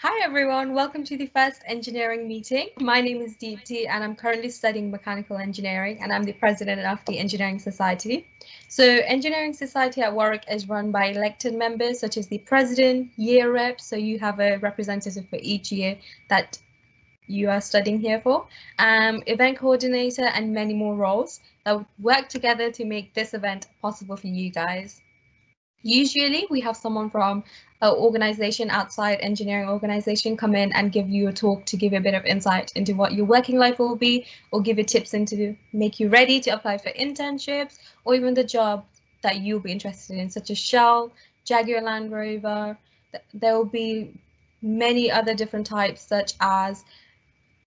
Hi everyone, welcome to the first engineering meeting. My name is Deepti and I'm currently studying mechanical engineering and I'm the president of the Engineering Society. So Engineering Society at Warwick is run by elected members such as the president, year rep, so you have a representative for each year that you are studying here for, event coordinator and many more roles that work together to make this event possible for you guys. Usually we have someone from an organization outside engineering organization come in and give you a talk to give you a bit of insight into what your working life will be, or give you tips into make you ready to apply for internships or even the job that you'll be interested in, such as Shell, Jaguar Land Rover. There will be many other different types, such as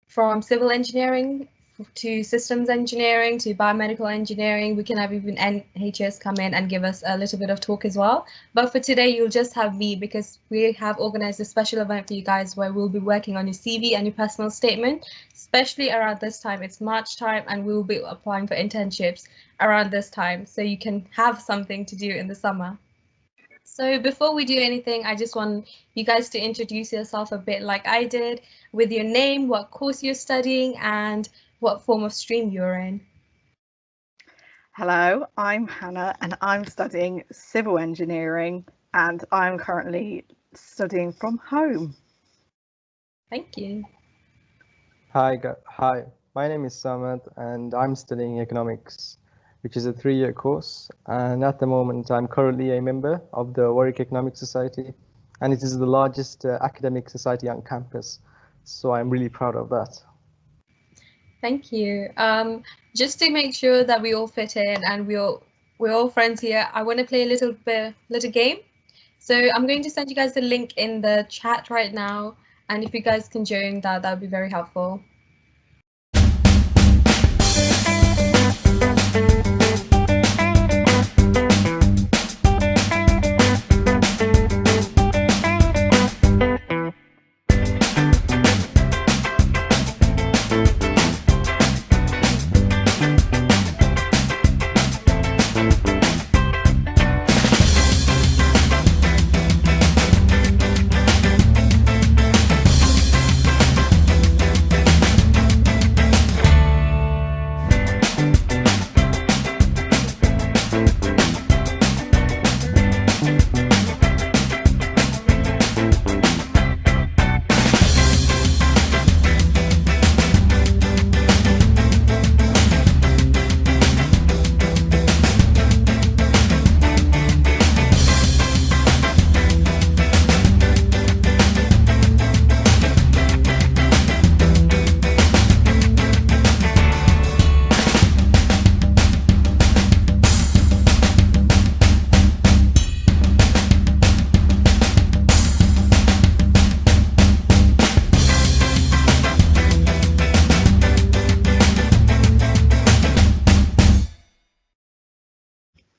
from civil engineering to systems engineering to biomedical engineering. We can have even NHS come in and give us a little bit of talk as well. But for today, you'll just have me because we have organized a special event for you guys where we'll be working on your CV and your personal statement, especially around this time. It's March time and we'll be applying for internships around this time. So you can have something to do in the summer. So before we do anything, I just want you guys to introduce yourself a bit like I did, with your name, what course you're studying, and what form of stream you're in. Hello, I'm Hannah and I'm studying civil engineering and I'm currently studying from home. Thank you. Hi, my name is Samad and I'm studying economics, which is a 3-year course. And at the moment, I'm currently a member of the Warwick Economic Society, and it is the largest academic society on campus. So I'm really proud of that. Thank you. Just to make sure that we all fit in and we're all friends here, I want to play a little game. So I'm going to send you guys the link in the chat right now, and if you guys can join that would be very helpful.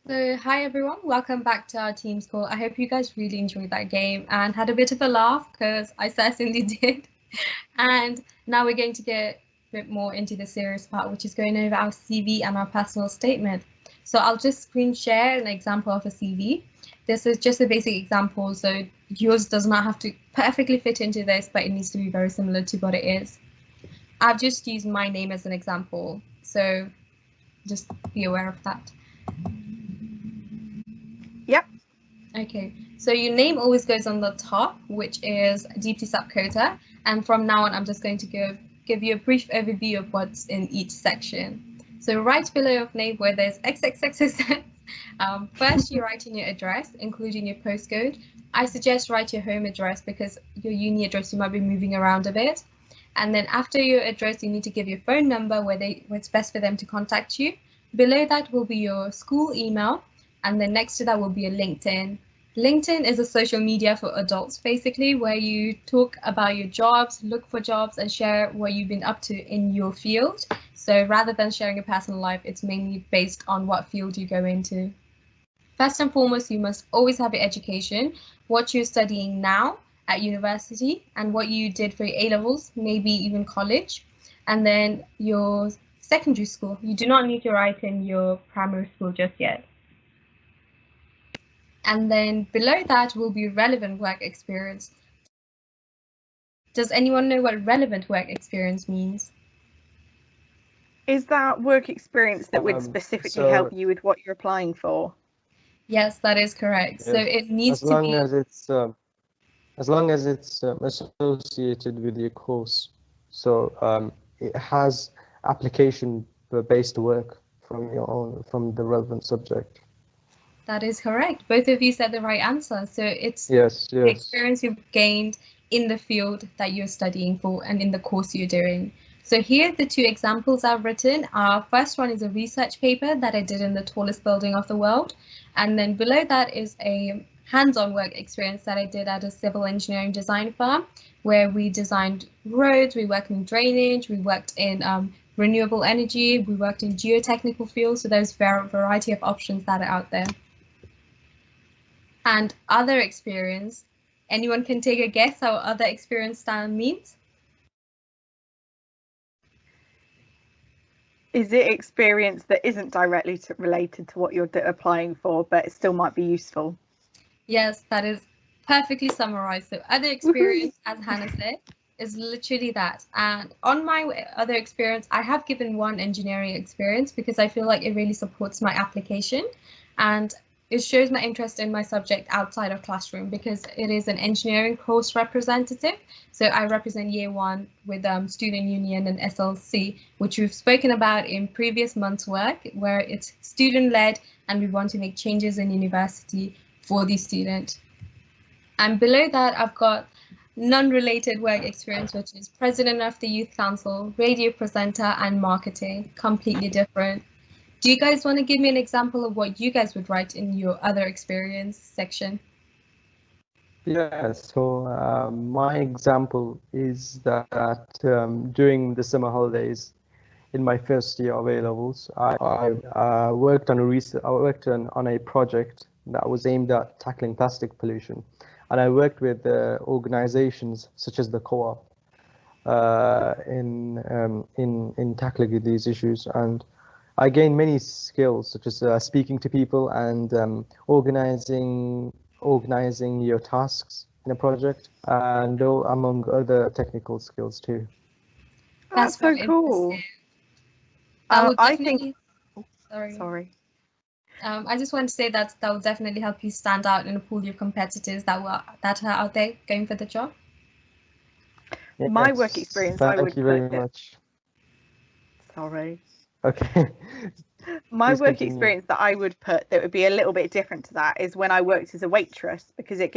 So hi everyone, welcome back to our Teams call. I hope you guys really enjoyed that game and had a bit of a laugh, because I certainly did. And now we're going to get a bit more into the serious part, which is going over our CV and our personal statement. So I'll just screen share an example of a CV. This is just a basic example, so yours does not have to perfectly fit into this, but it needs to be very similar to what it is. I've just used my name as an example, so just be aware of that. Yep. Okay, so your name always goes on the top, which is Deepti Sapkota, and from now on I'm just going to give you a brief overview of what's in each section. So right below your name where there's XXXX, first you write in your address, including your postcode. I suggest write your home address because your uni address you might be moving around a bit. And then after your address, you need to give your phone number where it's best for them to contact you. Below that will be your school email, and then next to that will be a LinkedIn. LinkedIn is a social media for adults, basically, where you talk about your jobs, look for jobs, and share what you've been up to in your field. So rather than sharing your personal life, it's mainly based on what field you go into. First and foremost, you must always have your education, what you're studying now at university, and what you did for your A-levels, maybe even college, and then your secondary school. You do not need to write in your primary school just yet. And then below that will be relevant work experience. Does anyone know what relevant work experience means? Is that work experience that would specifically help you with what you're applying for? Yes, that is correct. Yes. So it needs as long as it's associated with your course, so it has application-based work from the relevant subject. That is correct. Both of you said the right answer. So it's Yes. the experience you've gained in the field that you're studying for and in the course you're doing. So here are the two examples I've written. Our first one is a research paper that I did in the tallest building of the world. And then below that is a hands-on work experience that I did at a civil engineering design firm, where we designed roads, we worked in drainage, we worked in renewable energy, we worked in geotechnical fields. So there's a variety of options that are out there. And other experience, anyone can take a guess how other experience style means? Is it experience that isn't directly related to what you're applying for, but it still might be useful? Yes, that is perfectly summarized. So other experience, as Hannah said, is literally that. And on my other experience, I have given one engineering experience because I feel like it really supports my application. And it shows my interest in my subject outside of classroom because it is an engineering course representative. So I represent year one with Student Union and SLC, which we've spoken about in previous months' work, where it's student-led and we want to make changes in university for the student. And below that, I've got non-related work experience, which is president of the youth council, radio presenter, and marketing, completely different. Do you guys want to give me an example of what you guys would write in your other experience section? Yeah, so my example is that during the summer holidays in my first year of A-levels, I worked on a project that was aimed at tackling plastic pollution, and I worked with organizations such as the Co-op in tackling these issues, and I gained many skills such as speaking to people and organizing your tasks in a project, and among other technical skills too. That's so cool. I think. Sorry. I just want to say that will definitely help you stand out in a pool of competitors that are out there going for the job. Yes. My work experience. Thank you very much. Sorry. Okay. My work experience that I would put that would be a little bit different to that is when I worked as a waitress, because it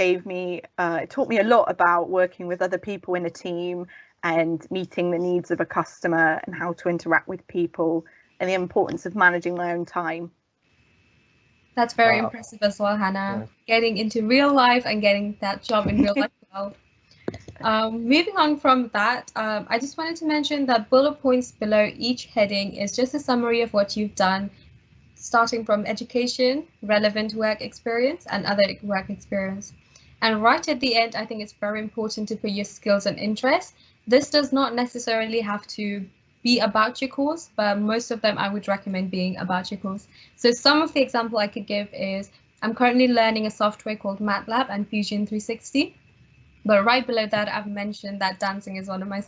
taught me a lot about working with other people in a team and meeting the needs of a customer and how to interact with people and the importance of managing my own time. That's very impressive as well, Hannah. Yeah. Getting into real life and getting that job in real life as well. Moving on from that, I just wanted to mention that bullet points below each heading is just a summary of what you've done, starting from education, relevant work experience, and other work experience. And right at the end, I think it's very important to put your skills and interests. This does not necessarily have to be about your course, but most of them I would recommend being about your course. So some of the example I could give is I'm currently learning a software called MATLAB and Fusion 360. But right below that, I've mentioned that dancing is one of my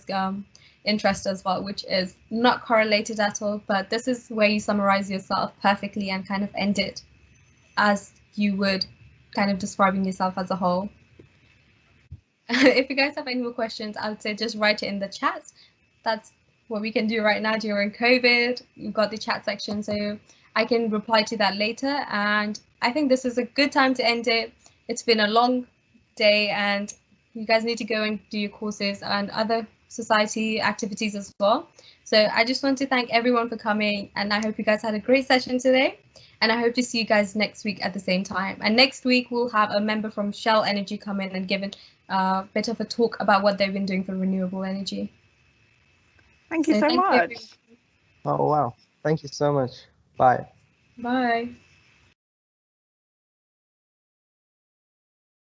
interests as well, which is not correlated at all. But this is where you summarize yourself perfectly and kind of end it as you would kind of describing yourself as a whole. If you guys have any more questions, I would say just write it in the chat. That's what we can do right now during COVID. You've got the chat section, so I can reply to that later. And I think this is a good time to end it. It's been a long day and you guys need to go and do your courses and other society activities as well. So I just want to thank everyone for coming, and I hope you guys had a great session today. And I hope to see you guys next week at the same time. And next week we'll have a member from Shell Energy come in and give a bit of a talk about what they've been doing for renewable energy. Thank you so much. Oh, wow. Thank you so much. Bye. Bye.